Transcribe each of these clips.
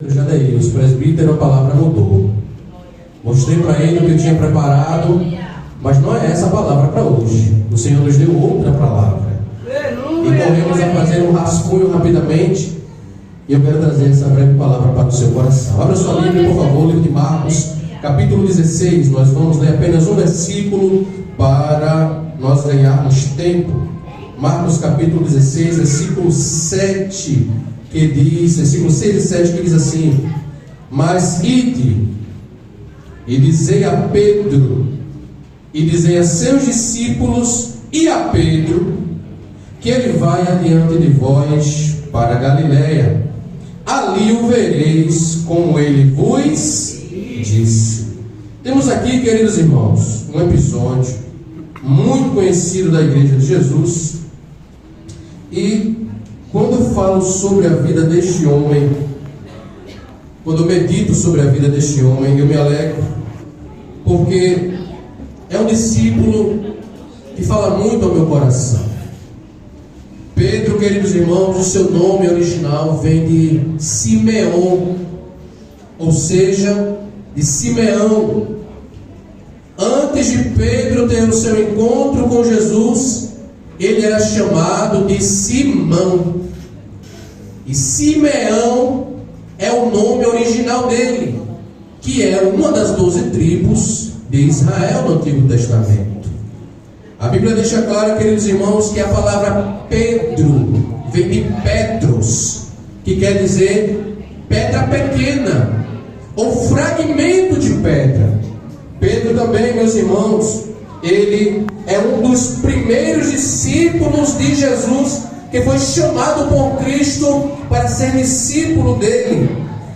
Já daí, os presbíteros, a palavra mudou. Mostrei para ele o que eu tinha preparado, mas não é essa a palavra para hoje. O Senhor nos deu outra palavra. E corremos a fazer um rascunho rapidamente. E eu quero trazer essa breve palavra para o seu coração. Abra sua Bíblia, por favor, livro de Marcos, capítulo 16. Nós vamos ler apenas um versículo para nós ganharmos tempo. Marcos capítulo 16, versículo 7. Que diz, versículo 6 e 7, que diz assim: mas ide e dizei a Pedro, e dizei a seus discípulos e a Pedro, que ele vai adiante de vós para a Galiléia, ali o vereis como ele vos disse. Temos aqui, queridos irmãos, um episódio muito conhecido da Igreja de Jesus. E quando eu falo sobre a vida deste homem, quando eu medito sobre a vida deste homem, eu me alegro, porque é um discípulo que fala muito ao meu coração. Pedro, queridos irmãos, o seu nome original vem de Simeão, ou seja, de Simeão. Antes de Pedro ter o seu encontro com Jesus, ele era chamado de Simão. E Simeão é o nome original dele, que é uma das 12 tribos de Israel no Antigo Testamento. A Bíblia deixa claro, queridos irmãos, que a palavra Pedro vem de Petros, que quer dizer pedra pequena, ou fragmento de pedra. Pedro também, meus irmãos, ele é um dos primeiros discípulos de Jesus, que foi chamado por Cristo para ser discípulo dele.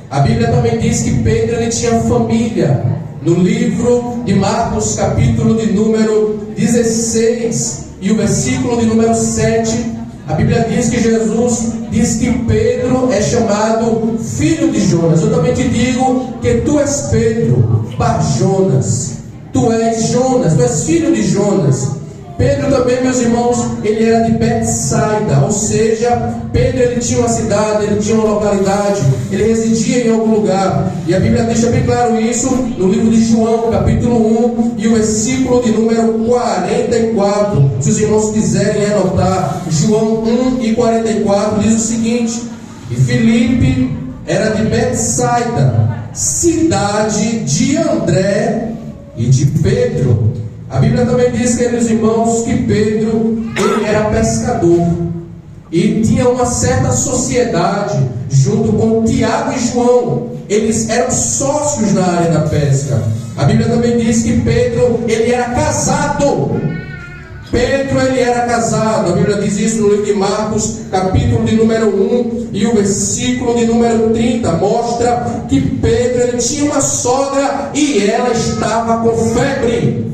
A Bíblia também diz que Pedro ele tinha família. No livro de Marcos, capítulo de número 16 e o versículo de número 7, a Bíblia diz que Jesus diz que Pedro é chamado filho de Jonas. Eu também te digo que tu és Pedro, Bar Jonas. Tu és Jonas, tu és filho de Jonas. Pedro também, meus irmãos, ele era de Betsaida, ou seja, Pedro ele tinha uma cidade, ele tinha uma localidade, ele residia em algum lugar. E a Bíblia deixa bem claro isso no livro de João, capítulo 1 e o versículo de número 44. Se os irmãos quiserem anotar, João 1 e 44 diz o seguinte: e Filipe era de Betsaida, cidade de André e de Pedro. A Bíblia também diz, queridos irmãos, que Pedro ele era pescador e tinha uma certa sociedade junto com Tiago e João. Eles eram sócios na área da pesca. A Bíblia também diz que Pedro ele era casado. Pedro ele era casado. A Bíblia diz isso no livro de Marcos, capítulo de número 1 e o versículo de número 30. Mostra que Pedro ele tinha uma sogra e ela estava com febre.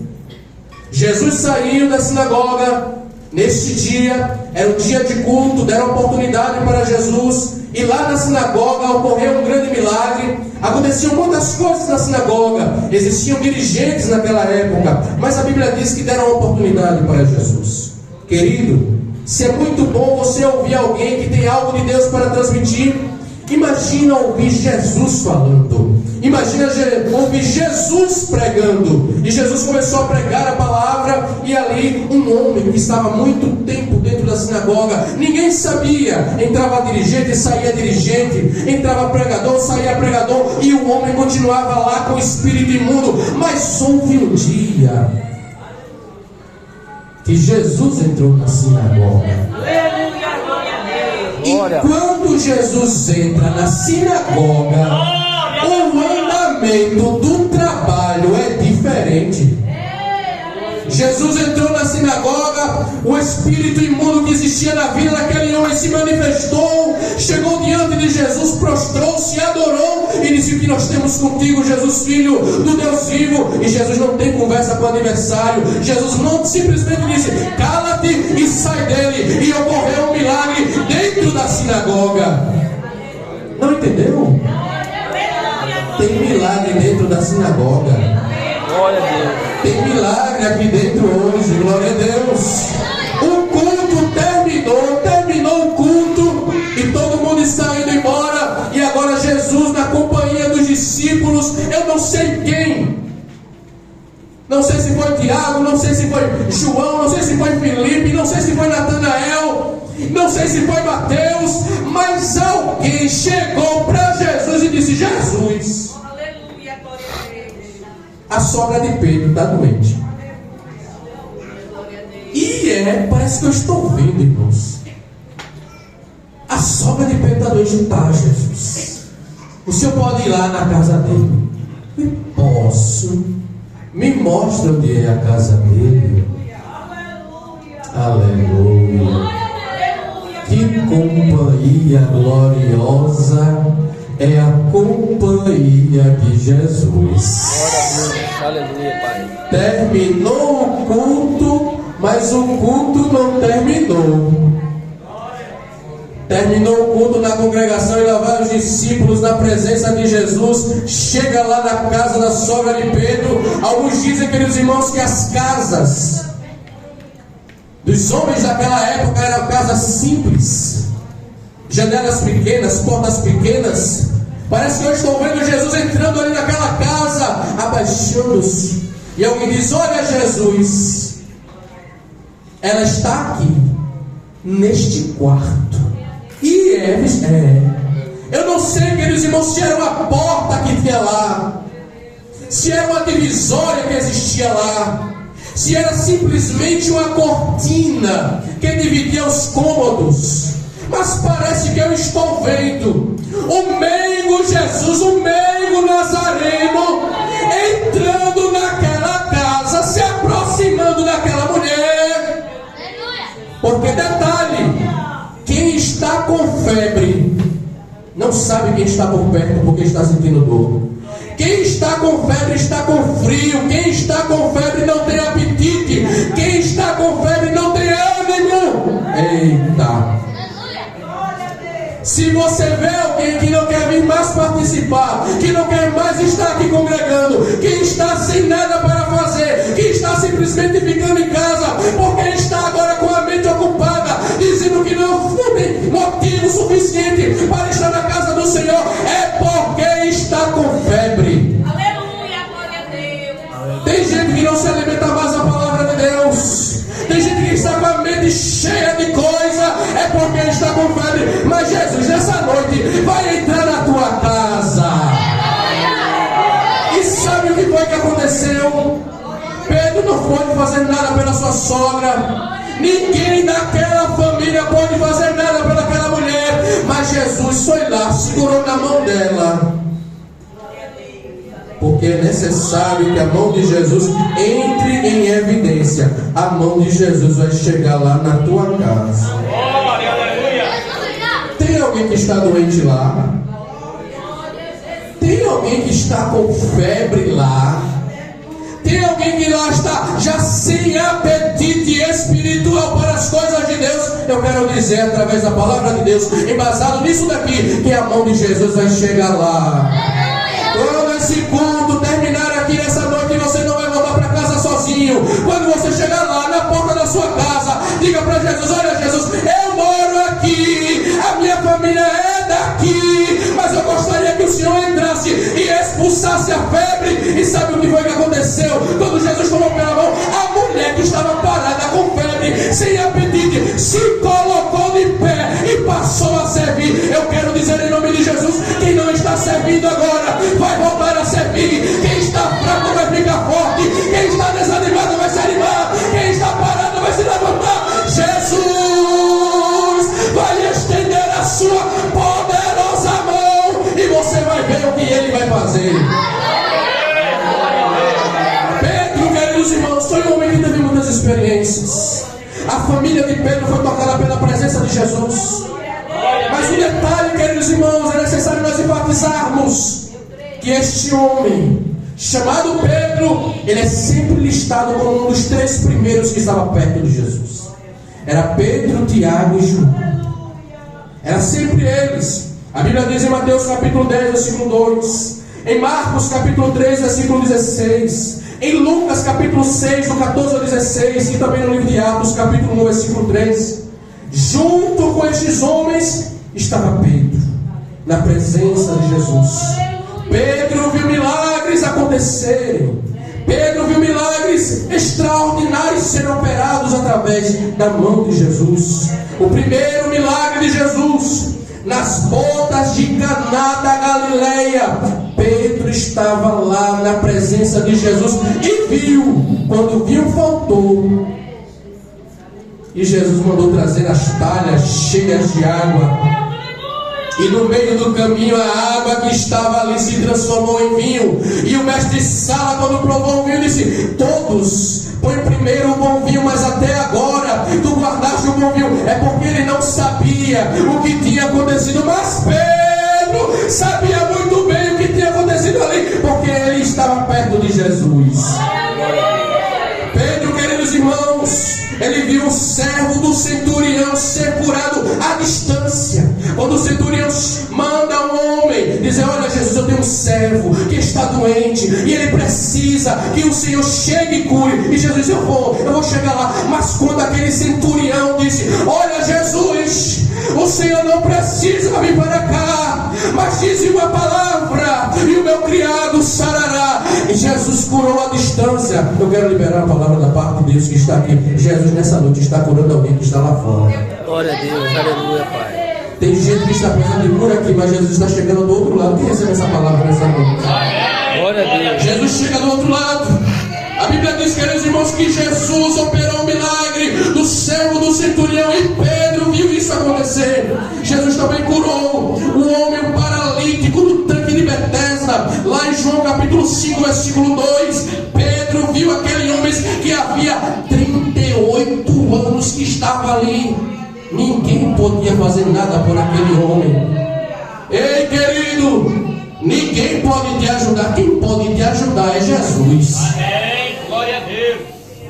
Jesus saiu da sinagoga. Neste dia, era um dia de culto, deram oportunidade para Jesus. E lá na sinagoga ocorreu um grande milagre. Aconteciam muitas coisas na sinagoga. Existiam dirigentes naquela época, mas a Bíblia diz que deram oportunidade para Jesus. Querido, se é muito bom você ouvir alguém que tem algo de Deus para transmitir, imagina ouvir Jesus falando. Imagina ouvir Jesus pregando. E Jesus começou a pregar a palavra. E ali um homem que estava muito tempo dentro da sinagoga, ninguém sabia. Entrava dirigente e saía dirigente. Entrava pregador, saía pregador. E o homem continuava lá com o espírito imundo. Mas houve um dia que Jesus entrou na sinagoga. E quando Jesus entra na sinagoga, o andamento do trabalho é diferente. Jesus entrou na sinagoga, o espírito imundo que existia na vida daquele homem se manifestou, chegou diante de Jesus, prostrou-se, adorou e disse: o que nós temos contigo, Jesus, filho do Deus vivo? E Jesus não tem conversa com o adversário. Jesus não simplesmente disse: cala-te e sai dele. E ocorreu um milagre dentro da sinagoga. Não entendeu? Tem milagre dentro da sinagoga. Glória a Deus. Tem milagre aqui dentro hoje. Glória a Deus. O culto terminou o culto e todo mundo está indo embora. E agora Jesus na companhia dos discípulos, eu não sei quem. Não sei se foi Tiago, não sei se foi João, não sei se foi Filipe, não sei se foi Natanael, não sei se foi Mateus, mas alguém chegou para Jesus e disse: Jesus, a sogra de Pedro está doente. E parece que eu estou vendo, irmãos. A sogra de Pedro está doente. Tá, Jesus, o senhor pode ir lá na casa dele? Eu posso. Me mostra onde é a casa dele. Aleluia. Que companhia gloriosa é a companhia de Jesus. Aleluia, Pai. Terminou o culto, mas o culto não terminou. Terminou o culto na congregação e lá vai os discípulos na presença de Jesus. Chega lá na casa da sogra de Pedro. Alguns dizem, queridos irmãos, que as casas dos homens daquela época eram casas simples, janelas pequenas, portas pequenas. Parece que eu estou vendo Jesus entrando ali naquela casa, abaixando-se. E alguém diz: olha, Jesus, ela está aqui, neste quarto. E eu não sei, queridos irmãos, se era uma porta que tinha lá, se era uma divisória que existia lá, se era simplesmente uma cortina que dividia os cômodos. Mas parece que eu estou vendo o meigo Jesus, o meigo Nazareno, entrando naquela casa, se aproximando daquela mulher. Porque detalhe, quem está com febre não sabe quem está por perto porque está sentindo dor. Quem está com febre está com frio. Quem está com febre não tem apetite. Quem está com febre não tem ânimo. Eita! Se você vê alguém que não quer vir mais participar, que não quer mais estar aqui congregando, que está sem nada para fazer, que está simplesmente ficando em casa, porque está agora com a mente ocupada, dizendo que não tem motivo suficiente para estar na casa do Senhor, é porque está com febre. Aleluia, glória a Deus. Tem gente que não se alimenta mais da palavra de Deus. Tem gente que está com a mente cheia de coisa, é porque está com febre. Mas Jesus, nessa noite, vai entrar na tua casa. E sabe o que foi que aconteceu? Pedro não pôde fazer nada pela sua sogra. Ninguém daquela família pôde fazer nada pelaquela mulher. Mas Jesus foi lá, segurou na mão dela. Porque é necessário que a mão de Jesus entre em evidência. A mão de Jesus vai chegar lá na tua casa. Tem alguém que está doente lá? Tem alguém que está com febre lá? Tem alguém que lá está já sem apetite espiritual para as coisas de Deus? Eu quero dizer através da palavra de Deus, embasado nisso daqui, que a mão de Jesus vai chegar lá. Quando esse culto terminar aqui nessa noite, você não vai voltar para casa sozinho. Quando você chegar lá na porta da sua casa, diga para Jesus: olha, Jesus, eu moro aqui, a minha família é daqui, mas eu gostaria que o Senhor entrasse e expulsasse a febre. E sabe o que foi que aconteceu? Quando Jesus tomou pela mão, a mulher que estava parada com febre, sem apetite, se colocou de pé e passou a servir. Eu quero dizer em nome de Jesus, quem não está servindo agora vai voltar a servir. Quem está fraco vai ficar forte. Quem está desanimado vai se animar. Quem está parado vai se levantar. Jesus vai estender a sua poderosa mão e você vai ver o que Ele vai fazer. Pedro, queridos irmãos, foi um homem que teve muitas experiências. A família de Pedro foi tocada pela presença de Jesus. Mas um detalhe, queridos irmãos, é necessário nós enfatizarmos que este homem, chamado Pedro, ele é sempre listado como um dos 3 primeiros que estava perto de Jesus. Era Pedro, Tiago e João. Era sempre eles. A Bíblia diz em Mateus capítulo 10, versículo 2. Em Marcos capítulo 3, versículo 16. Em Lucas capítulo 6, do 14 ao 16. E também no livro de Atos capítulo 1, versículo 3. Junto com estes homens estava Pedro. na presença de Jesus. Pedro viu milagres acontecerem. Pedro viu milagres extraordinários serem operados através da mão de Jesus. O primeiro milagre de Jesus, nas bodas de Caná da Galileia. Pedro estava lá na presença de Jesus e viu. Quando viu, faltou. E Jesus mandou trazer as talhas cheias de água. E no meio do caminho a água que estava ali se transformou em vinho. E o mestre Sala, quando provou o vinho, disse: todos põe primeiro o bom vinho, mas até agora tu guardaste o bom vinho. É porque ele não sabia o que tinha acontecido. Mas Pedro sabia muito bem o que tinha acontecido ali, porque ele estava perto de Jesus. Pedro, queridos irmãos, ele viu o servo do centurião ser curado à distância. Quando o centurião manda um homem dizer: olha, Jesus, eu tenho um servo que está doente e ele precisa que o Senhor chegue e cure. E Jesus disse: eu vou chegar lá. Mas quando aquele centurião disse: olha, Jesus, o Senhor não precisa vir para cá, mas diz uma palavra e o meu criado sarará. E Jesus curou à distância. Eu quero liberar a palavra da parte de Deus que está aqui. Jesus nessa noite está curando alguém que está lá fora. Glória a Deus, aleluia, Pai. Tem gente que está precisando de cura aqui, mas Jesus está chegando do outro lado. Quem recebe essa palavra nessa noite? Glória a Deus. Jesus chega do outro lado. A Bíblia diz, queridos irmãos, que Jesus operou um milagre do servo do centurião e Pedro viu isso acontecer. Jesus também curou o homem paralítico do tanque de Betesda. Lá em João capítulo 5, versículo 2, Pedro viu aquele homem que havia 38 anos que estava ali. Ninguém podia fazer nada por aquele homem. Ei, querido, ninguém pode te ajudar. Quem pode te ajudar é Jesus. Amém. Glória a Deus.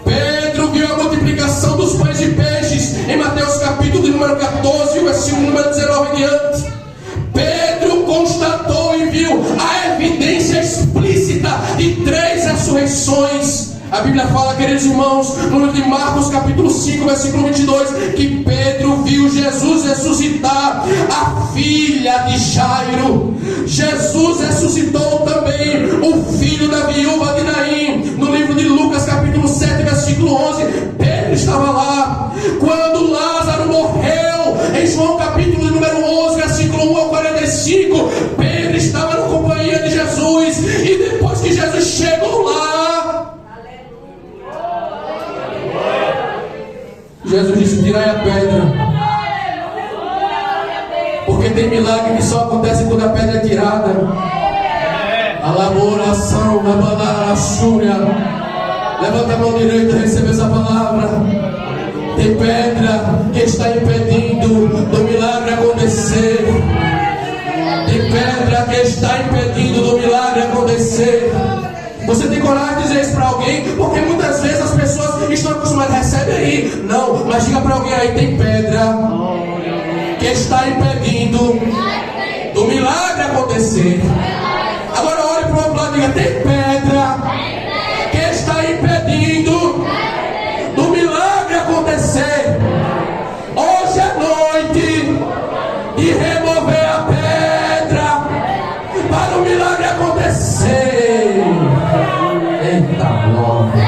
Pedro viu a multiplicação dos pães e peixes em Mateus capítulo de número 14, versículo número 19 em diante. Pedro constatou e viu a evidência explícita de 3 ressurreições. A Bíblia fala, queridos irmãos, no livro de Marcos capítulo 5, versículo 22, que Pedro viu Jesus ressuscitar a filha de Jairo. Jesus ressuscitou também o filho da viúva de Naim. No livro de Lucas capítulo 7, versículo 11, Pedro estava lá. Quando Lázaro morreu, em João capítulo de número 11, versículo 1 ao 45, Pedro estava na companhia de Jesus. E depois que Jesus chegou lá, Jesus disse: tirai a pedra, porque tem milagre que só acontece quando a pedra é tirada. A laboração, a balada, a súria. Levanta a mão direita e recebe essa palavra. Tem pedra que está impedindo do milagre acontecer. Tem pedra que está impedindo do milagre acontecer. Você tem coragem de dizer isso para alguém? Porque muitas vezes as pessoas estão acostumadas, recebe aí. Não, mas diga para alguém aí: tem pedra que está impedindo do milagre acontecer. Agora olhe para o outro lado e diga: tem pedra que está impedindo do milagre acontecer. Hoje é noite de remover a pedra para o milagre acontecer. Eita glória.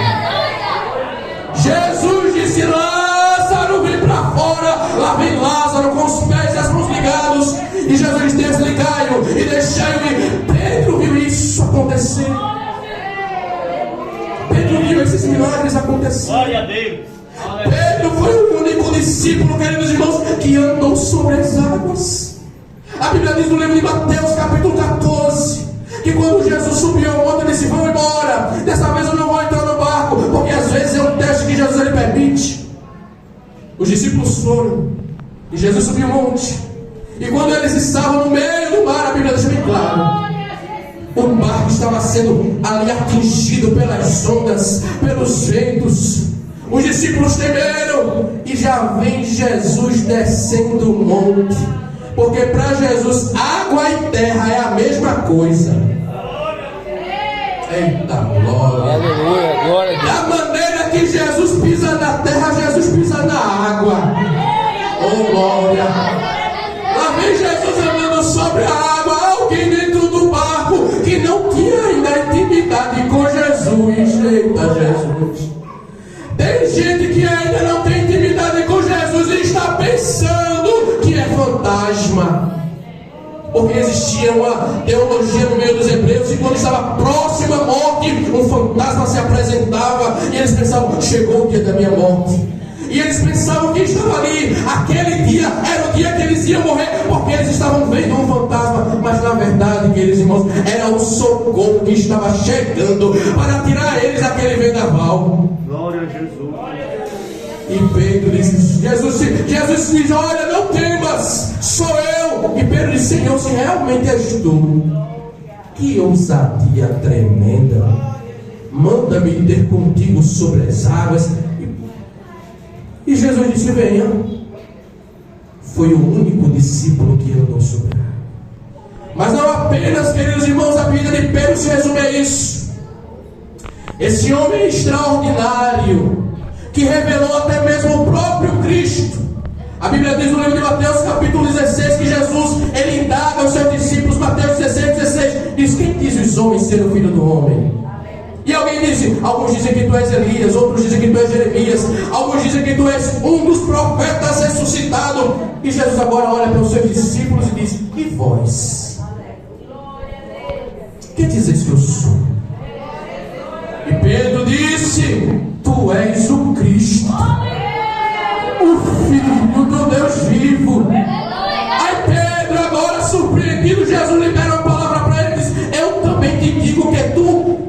Jesus disse: Lázaro, vem para fora. Lá vem Lázaro com os pés e as mãos ligados. E Jesus disse: desligai-o e deixai-o ir. Pedro viu isso acontecer. Pedro viu esses milagres acontecer. Glória a Deus. Pedro foi o único discípulo, queridos irmãos, que andou sobre as águas. A Bíblia diz no livro de Mateus capítulo 14 que quando Jesus subiu ao monte, ele disse: vamos embora, dessa vez eu não vou entrar no barco, porque às vezes é um teste que Jesus ele permite. Os discípulos foram e Jesus subiu o monte, e quando eles estavam no meio do mar, a Bíblia deixa bem claro, o barco estava sendo ali atingido pelas ondas, pelos ventos. Os discípulos temeram, e já vem Jesus descendo o monte, porque para Jesus água e terra é a mesma coisa. Eita glória. Aleluia, glória a Deus. Da maneira que Jesus pisa na terra, Jesus pisa na água. Oh glória. Lá vem Jesus andando andando sobre a água, alguém dentro do barco que não tinha ainda intimidade com Jesus. Eita, Jesus. Tem gente que ainda não tem intimidade com Jesus e está pensando que é fantasma. Porque existia uma teologia no meio dos hebreus, e quando estava próximo à morte, um fantasma se apresentava e eles pensavam: chegou o dia da minha morte. E eles pensavam que estava ali, aquele dia era o dia que eles iam morrer, porque eles estavam vendo um fantasma. Mas na verdade, queridos irmãos, era o socorro que estava chegando para tirar eles daquele vendaval. Glória a Jesus. E Pedro disse: Jesus diz: olha, não temas, sou eu. E Pedro disse: Senhor, se realmente és tu, que ousadia tremenda, manda-me ter contigo sobre as águas. E Jesus disse: venha. Foi o único discípulo que andou sobre a água. Mas não apenas, queridos irmãos, a vida de Pedro se resume a isso. Esse homem extraordinário, que revelou até mesmo o próprio Cristo. A Bíblia diz no livro de Mateus, capítulo 16, que Jesus, ele indaga aos seus discípulos. Mateus 16, diz: quem diz os homens ser o Filho do Homem? E alguém disse, alguns dizem que tu és Elias, outros dizem que tu és Jeremias, alguns dizem que tu és um dos profetas ressuscitado. E Jesus agora olha para os seus discípulos e diz: e vós? Que dizes que eu sou? E Pedro disse: tu és o Cristo, o Filho do Deus vivo. Aí Pedro, agora surpreendido, Jesus libera uma palavra para ele e diz: eu também te digo que tu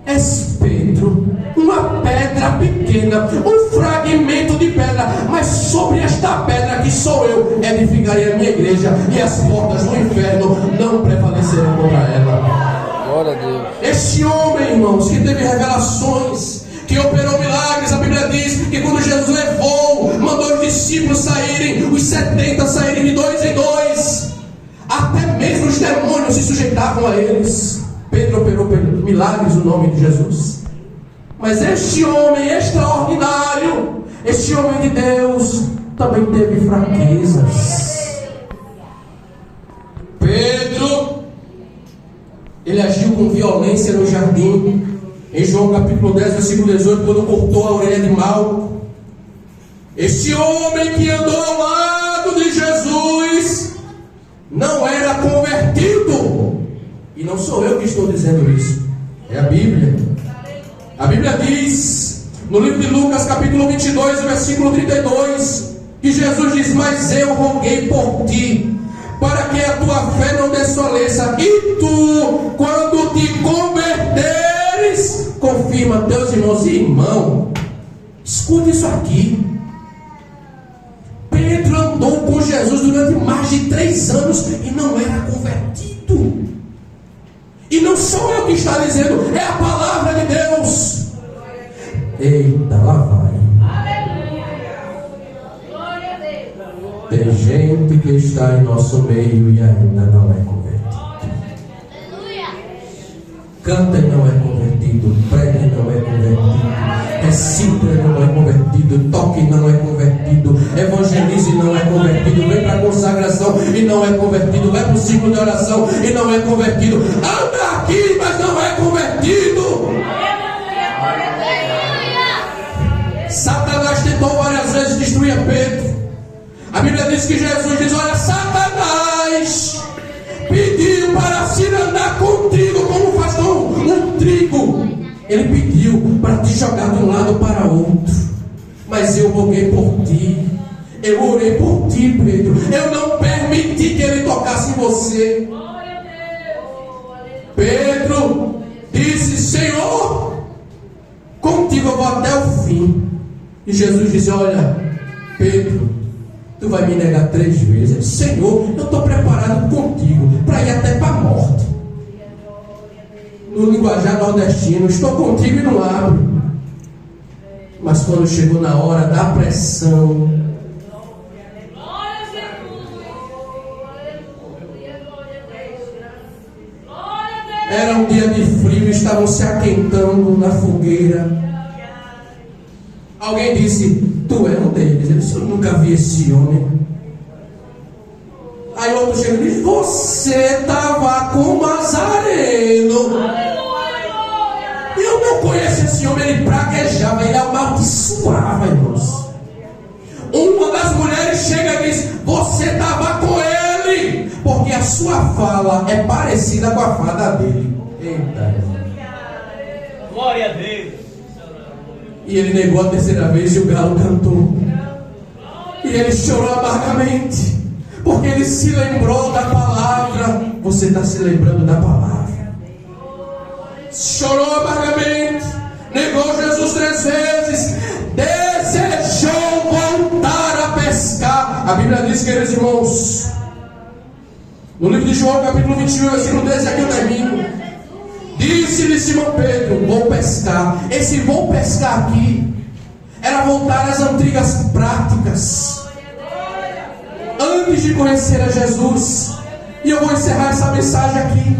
és Pedro, uma pedra pequena, um fragmento de pedra, mas sobre esta pedra que sou eu edificarei a minha igreja, e as portas do inferno não prevalecerão contra ela. Glória a Deus. Esse homem, irmãos, que teve revelações, que operou milagres. A Bíblia diz que quando Jesus levou, mandou os discípulos saírem, os 70 saírem de 2 em 2, até mesmo os demônios se sujeitavam a eles. Pedro operou milagres no nome de Jesus. Mas este homem extraordinário, este homem de Deus, também teve fraquezas. Pedro, ele agiu com violência no jardim. Em João capítulo 10, versículo 18, quando cortou a orelha de Malco. Esse homem que andou ao lado de Jesus não era convertido. E não sou eu que estou dizendo isso, é a Bíblia. A Bíblia diz, no livro de Lucas capítulo 22, versículo 32, que Jesus diz: mas eu roguei por ti, para que a tua fé não desfaleça, e tu, quando te converteres, confirma teus irmãos. E irmão, escuta isso aqui. Pedro andou com Jesus durante mais de 3 anos e não era convertido. E não sou eu que está dizendo, é a palavra de Deus. Eita, lá vai. Tem gente que está em nosso meio e ainda não é convertido. Canta e não é convertido, prega e não é convertido, recita e não é convertido, toque e não é convertido, evangelize e não é convertido, vem para a consagração e não é convertido, vai para o ciclo de oração e não é convertido, anda aqui, mas não é convertido. Satanás tentou várias vezes destruir a Pedro. A Bíblia diz que Jesus diz: olha, Satanás pediu para se andar contigo como faz com um trigo. Ele pediu para te jogar de um lado para outro. Mas eu roguei por ti, eu orei por ti, Pedro. Eu não permiti que ele tocasse em você. Pedro disse: Senhor, contigo eu vou até o fim. E Jesus disse: olha, Pedro, tu vai me negar 3 vezes. Eu disse: Senhor, eu estou preparado contigo para ir até para a morte. No linguajar nordestino, estou contigo e não abro. Mas quando chegou na hora da pressão, era um dia de frio, estavam se aquentando na fogueira. Alguém disse: tu é um deles. Eu disse: eu nunca vi esse homem. Aí Aí o outro chega e diz: você estava com Nazareno. Eu não conheço esse homem, ele praguejava, ele amaldiçoava, irmãos. Uma das mulheres chega e diz: você estava com ele, porque a sua fala é parecida com a fala dele. Eita. Glória a Deus. E ele negou a terceira vez e o galo cantou. E ele chorou amargamente, porque ele se lembrou da palavra. Você está se lembrando da palavra? Chorou amargamente, negou Jesus 3 vezes, desejou voltar a pescar. A Bíblia diz, queridos irmãos, no livro de João, capítulo 21, versículo 13, aqui eu termino. Disse-lhe Simão Pedro: vou pescar. Esse vou pescar aqui era voltar às antigas práticas, antes de conhecer a Jesus. E eu vou encerrar essa mensagem aqui,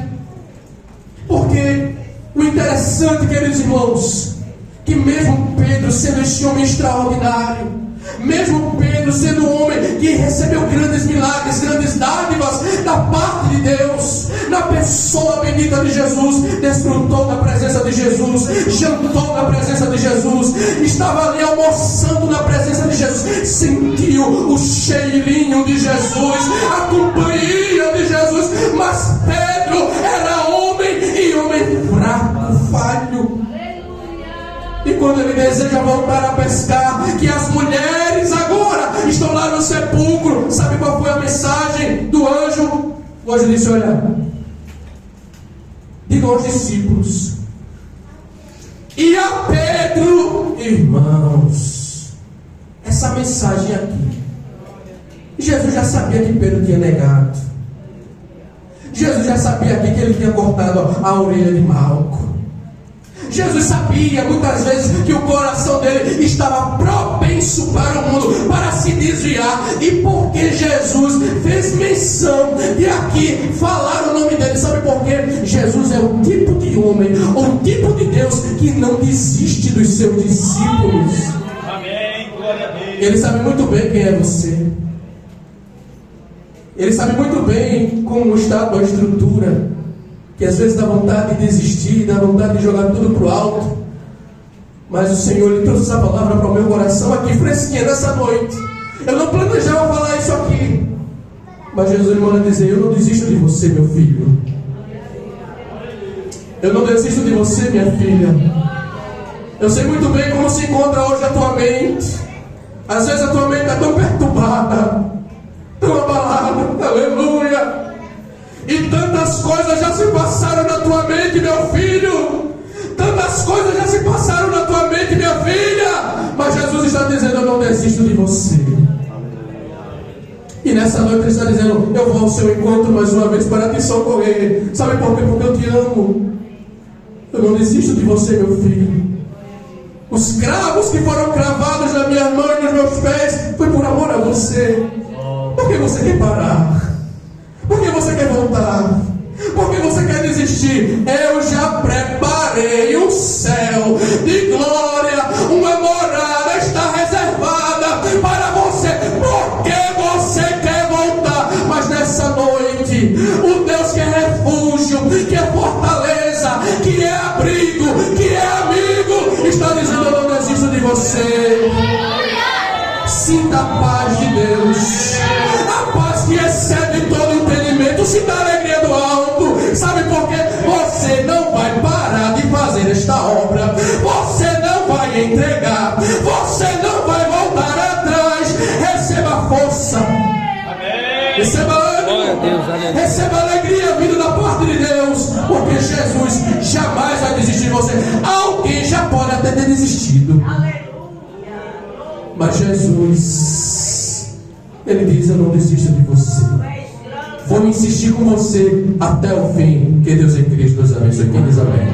porque o interessante, queridos irmãos, que mesmo Pedro sendo este homem extraordinário, mesmo Pedro sendo um homem que recebeu grandes milagres, grandes dádivas da parte de Deus, na pessoa bendita de Jesus, desfrutou da presença de Jesus, jantou na presença de Jesus, estava ali almoçando na presença de Jesus, sentiu o cheirinho de Jesus, a companhia de Jesus. Mas Pedro era homem, e homem fraco, falho. E quando ele deseja voltar a pescar, que as mulheres agora estão lá no sepulcro, sabe qual foi a mensagem do anjo? O anjo disse: olha, diga aos discípulos e a Pedro, irmãos, essa mensagem aqui, Jesus já sabia que Pedro tinha negado. Jesus já sabia aqui que ele tinha cortado a orelha de Malco. Jesus sabia muitas vezes que o coração dele estava propenso para o mundo, para se desviar. E porque Jesus fez menção de aqui falar o nome dele, sabe por quê? Jesus é o tipo de homem, o tipo de Deus que não desiste dos seus discípulos. Amém, glória a Deus. Ele sabe muito bem quem é você. Ele sabe muito bem como está a tua estrutura, que às vezes dá vontade de desistir, dá vontade de jogar tudo para o alto. Mas o Senhor lhe trouxe essa palavra para o meu coração aqui, fresquinha, nessa noite. Eu não planejava falar isso aqui, mas Jesus me manda dizer: eu não desisto de você, meu filho. Eu não desisto de você, minha filha. Eu sei muito bem como se encontra hoje a tua mente. Às vezes a tua mente está tão perturbada, tão abalada, aleluia. E tantas coisas já se passaram na tua mente, meu filho. Tantas coisas já se passaram na tua mente, minha filha. Mas Jesus está dizendo: eu não desisto de você. E nessa noite ele está dizendo: eu vou ao seu encontro mais uma vez para te socorrer. Sabe por quê? Porque eu te amo. Eu não desisto de você, meu filho. Os cravos que foram cravados na minha mão e nos meus pés foi por amor a você. Por que você quer parar? Por que você quer voltar? Por que você quer desistir? Eu já preparei um céu de glória, uma morada está reservada para você. Por que você quer voltar? Mas nessa noite, o Deus que é refúgio, que é fortaleza, que é abrigo, que é amigo, está dizendo: eu não desisto de você. Sinta a paz de Deus, a paz que excede todo entendimento. Sinta a alegria do alto. Sabe por quê? Você não vai parar de fazer esta obra. Você não vai entregar. Você não vai voltar atrás. Receba força. Amém. Receba ânimo. Receba alegria vindo da parte de Deus. Porque Jesus jamais vai desistir de você. Alguém já pode até ter desistido, mas Jesus, Ele diz: eu não desisto de você. Vou insistir com você até o fim. Que Deus em Cristo nos abençoe. Quem diz amém?